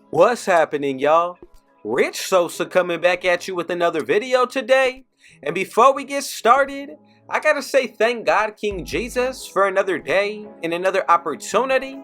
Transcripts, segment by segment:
What's happening, y'all? Rich Sosa coming back at you with another video today. And before we get started, I gotta say thank God King Jesus for another day and another opportunity.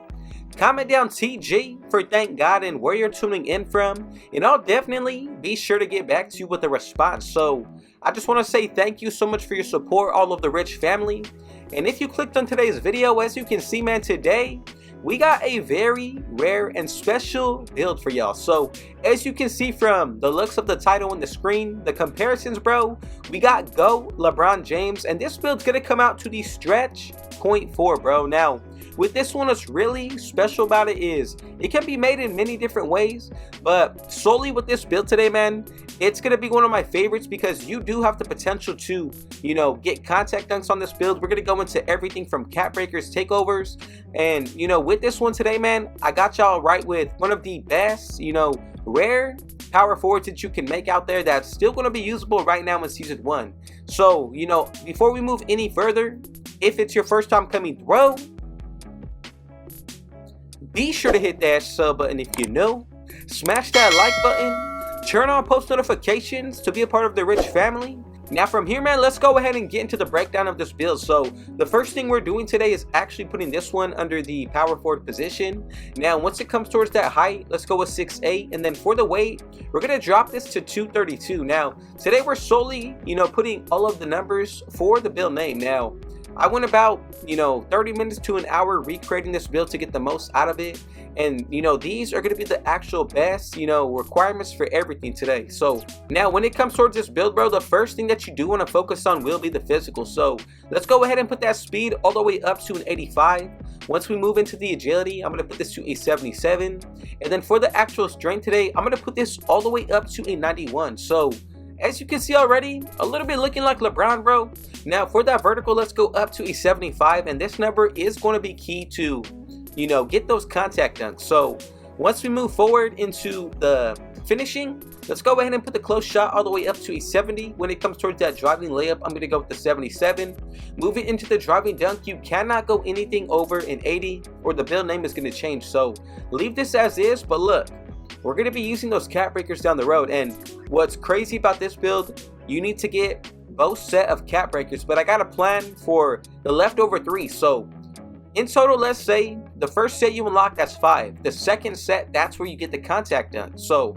Comment down TG for thank God and where you're tuning in from, and I'll definitely be sure to get back to you with a response. So I just want to say thank you so much for your support, all of the Rich family. And if you clicked on today's video, as you can see, man, today we got a very rare and special build for y'all. So as you can see from the looks of the title on the screen, the comparisons, bro, we got GOAT LeBron James, and this build's gonna come out to the stretch 0.4, bro. Now with this one, what's really special about it is it can be made in many different ways, but solely with this build today, man, it's gonna be one of my favorites because you do have the potential to, you know, get contact dunks on this build. We're gonna go into everything from cap breakers, takeovers, and you know, with this one today, man, I got y'all right with one of the best, you know, rare power forwards that you can make out there that's still going to be usable right now in season 1. So, you know, before we move any further, if it's your first time coming through, be sure to hit that sub button if you're new, smash that like button, turn on post notifications to be a part of the Rich family. Now from here, man, let's go ahead and get into the breakdown of this build. So the first thing we're doing today is actually putting this one under the power forward position. Now once it comes towards that height, let's go with 6'8", and then for the weight, we're gonna drop this to 232. Now today we're solely, you know, putting all of the numbers for the build name. Now I went about, you know, 30 minutes to an hour recreating this build to get the most out of it. And, you know, these are going to be the actual best, you know, requirements for everything today. So now when it comes towards this build, bro, the first thing that you do want to focus on will be the physical. So let's go ahead and put that speed all the way up to an 85. Once we move into the agility, I'm going to put this to a 77. And then for the actual strength today, I'm going to put this all the way up to a 91. So as you can see already, a little bit looking like LeBron, bro. Now for that vertical, let's go up to a 75, and this number is going to be key to, you know, get those contact dunks. So once we move forward into the finishing, let's go ahead and put the close shot all the way up to a 70. When it comes towards that driving layup, I'm going to go with the 77. Moving into the driving dunk, you cannot go anything over an 80 or the build name is going to change. So leave this as is, but look, we're going to be using those cap breakers down the road. And what's crazy about this build, you need to get both set of cap breakers, but I got a plan for the leftover 3. So in total, let's say the first set you unlock, that's 5. The second set, that's where you get the contact dunk. So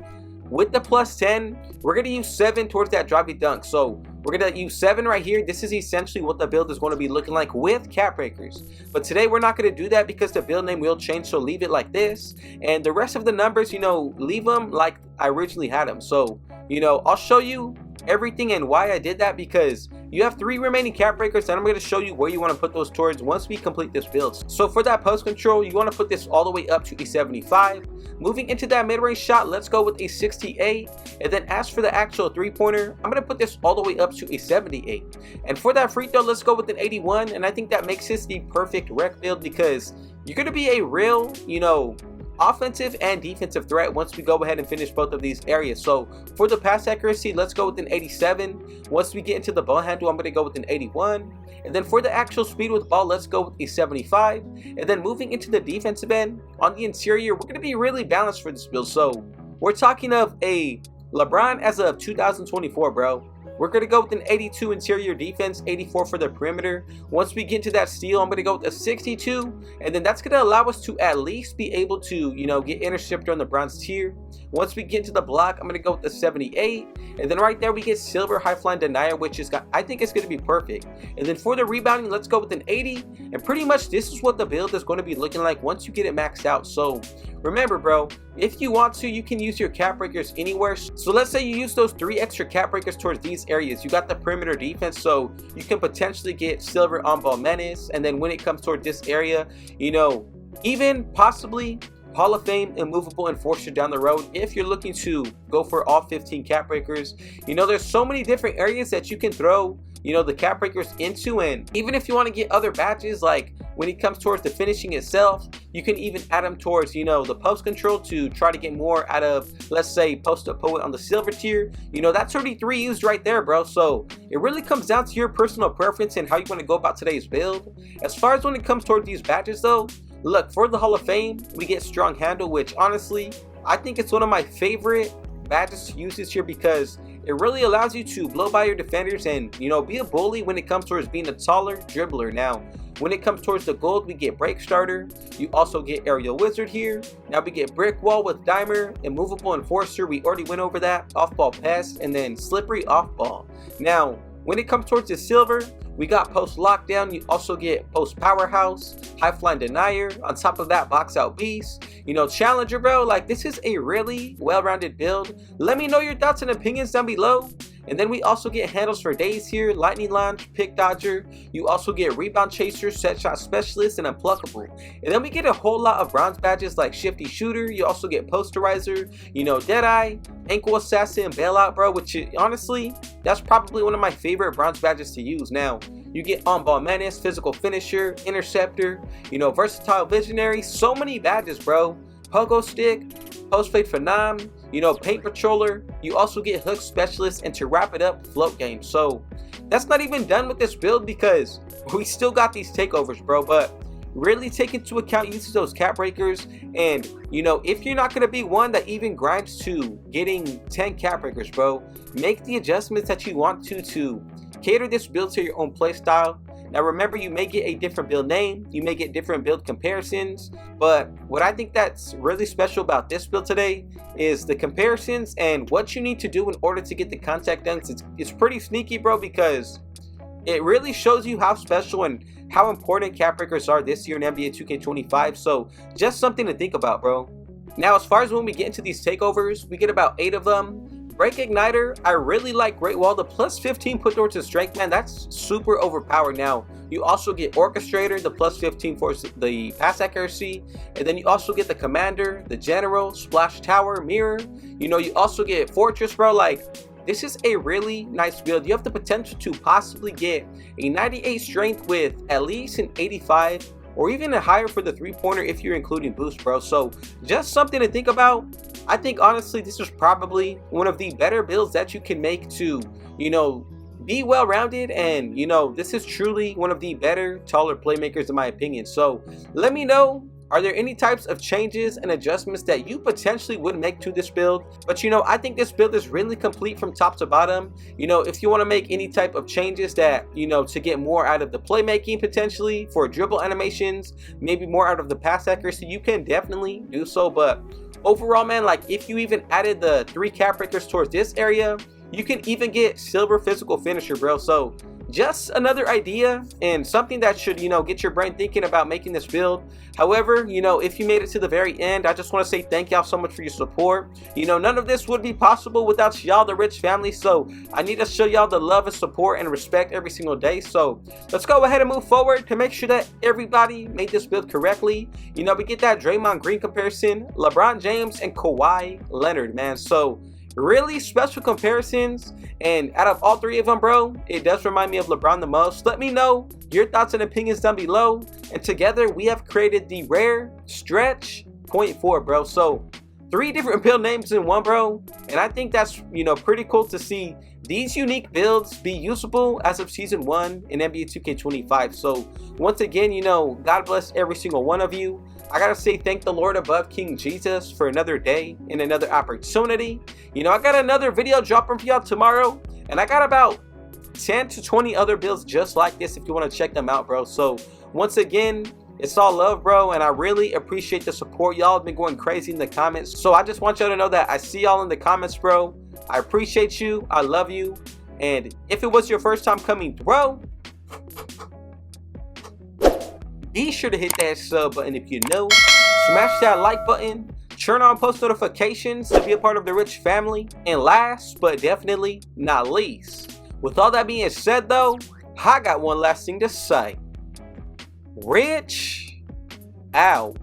with the plus 10, we're going to use 7 towards that driving dunk. So we're going to use 7 right here. This is essentially what the build is going to be looking like with cap breakers. But today we're not going to do that because the build name will change. So leave it like this. And the rest of the numbers, you know, leave them like I originally had them. So, you know, I'll show you everything and why I did that, because you have 3 remaining cap breakers and I'm going to show you where you want to put those towards once we complete this build. So for that post control, you want to put this all the way up to a 75. Moving into that mid-range shot, let's go with a 68. And then as for the actual 3-pointer, I'm going to put this all the way up to a 78. And for that free throw, let's go with an 81. And I think that makes this the perfect rec build because you're going to be a real, you know, offensive and defensive threat once we go ahead and finish both of these areas. So for the pass accuracy, let's go with an 87. Once we get into the ball handle, I'm going to go with an 81. And then for the actual speed with the ball, let's go with a 75. And then moving into the defensive end, on the interior, we're going to be really balanced for this build. So we're talking of a LeBron as of 2024, bro. We're going to go with an 82 interior defense, 84 for the perimeter. Once we get to that steal, I'm going to go with a 62. And then that's going to allow us to at least be able to, you know, get intercepted on the bronze tier. Once we get into the block, I'm going to go with the 78. And then right there, we get silver high flying denier, which is, I think it's going to be perfect. And then for the rebounding, let's go with an 80. And pretty much this is what the build is going to be looking like once you get it maxed out. So remember, bro, if you want to, you can use your cap breakers anywhere. So let's say you use those 3 extra cap breakers towards these areas. You got the perimeter defense, so you can potentially get silver on ball menace. And then when it comes toward this area, you know, even possibly Hall of Fame immovable enforcer down the road if you're looking to go for all 15 cap breakers. You know, there's so many different areas that you can throw, you know, the cap breakers into. And even if you want to get other badges, like when it comes towards the finishing itself, You can even add them towards, you know, the post control to try to get more out of, let's say, post up poet on the silver tier. You know, that's already 3 used right there, bro. So it really comes down to your personal preference and how you want to go about today's build. As far as when it comes toward these badges though, look, for the Hall of Fame, we get Strong Handle, which honestly, I think it's one of my favorite badges to use this year because it really allows you to blow by your defenders and, you know, be a bully when it comes towards being a taller dribbler. Now, when it comes towards the gold, we get Break Starter. You also get Aerial Wizard here. Now we get Brick Wall with Dimer, Immovable Enforcer. We already went over that. Off-Ball Pest, and then Slippery Off-Ball. Now, when it comes towards the silver, we got Post Lockdown. You also get Post Powerhouse, High Flying Denier. On top of that, Box Out Beast. You know, Challenger, bro. Like, this is a really well-rounded build. Let me know your thoughts and opinions down below. And then we also get handles for days here, Lightning Launch, Pick Dodger. You also get Rebound Chaser, Set Shot Specialist, and Unpluckable. And then we get a whole lot of bronze badges like Shifty Shooter. You also get Posterizer, you know, Deadeye, Ankle Assassin, Bailout, bro, which honestly, that's probably one of my favorite bronze badges to use. Now, you get On Ball Menace, Physical Finisher, Interceptor, you know, Versatile Visionary. So many badges, bro. Pogo Stick, Post Fade Phenom, you know, Paint Patroller. You also get Hook Specialist, and to wrap it up, Float Game. So that's not even done with this build because we still got these takeovers, bro. But really take into account using those cap breakers, and you know, if you're not going to be one that even grinds to getting 10 cap breakers, bro, make the adjustments that you want to cater this build to your own play style. Now remember, you may get a different build name, you may get different build comparisons, but what I think that's really special about this build today is the comparisons and what you need to do in order to get the contact done. It's pretty sneaky, bro, because it really shows you how special and how important cap breakers are this year in NBA 2K25. So just something to think about, bro. Now, as far as when we get into these takeovers, we get about 8 of them. Break Igniter, I really like Great Wall. The plus 15 put towards the strength, man, that's super overpowered. Now, you also get Orchestrator, the plus 15 for the pass accuracy. And then you also get the Commander, the General, Splash Tower, Mirror. You know, you also get Fortress, bro. Like, this is a really nice build. You have the potential to possibly get a 98 strength with at least an 85 or even a higher for the 3-pointer if you're including boost, bro. So just something to think about. I think honestly this is probably one of the better builds that you can make to, you know, be well-rounded, and you know, this is truly one of the better taller playmakers in my opinion. So let me know, are there any types of changes and adjustments that you potentially would make to this build? But you know, I think this build is really complete from top to bottom. You know, if you want to make any type of changes that, you know, to get more out of the playmaking potentially for dribble animations, maybe more out of the pass accuracy, you can definitely do so. But overall, man, like if you even added the 3 cap breakers towards this area, you can even get Silver Physical Finisher, bro. So just another idea and something that should, you know, get your brain thinking about making this build. However, you know, if you made it to the very end, I just want to say thank y'all so much for your support. You know, none of this would be possible without y'all, the Rich family. So I need to show y'all the love and support and respect every single day. So let's go ahead and move forward to make sure that everybody made this build correctly. You know, we get that Draymond Green comparison, LeBron James and Kawhi Leonard, man. So really special comparisons, and out of all 3 of them, bro, it does remind me of LeBron the most. Let me know your thoughts and opinions down below, and together we have created the Rare Stretch .4, bro. So 3 different build names in one, bro, and I think that's, you know, pretty cool to see these unique builds be usable as of season 1 in NBA 2K25. So once again, you know, God bless every single one of you. I gotta say thank the Lord above, King Jesus, for another day and another opportunity. You know, I got another video dropping for y'all tomorrow, and I got about 10 to 20 other builds just like this if you want to check them out, bro. So once again, it's all love, bro, and I really appreciate the support. Y'all have been going crazy in the comments, so I just want y'all to know that I see y'all in the comments, bro. I appreciate you, I love you, and if it was your first time coming, bro, be sure to hit that sub button if you know, smash that like button, turn on post notifications to be a part of the Rich family, and last but definitely not least, with all that being said though, I got one last thing to say. Rich out.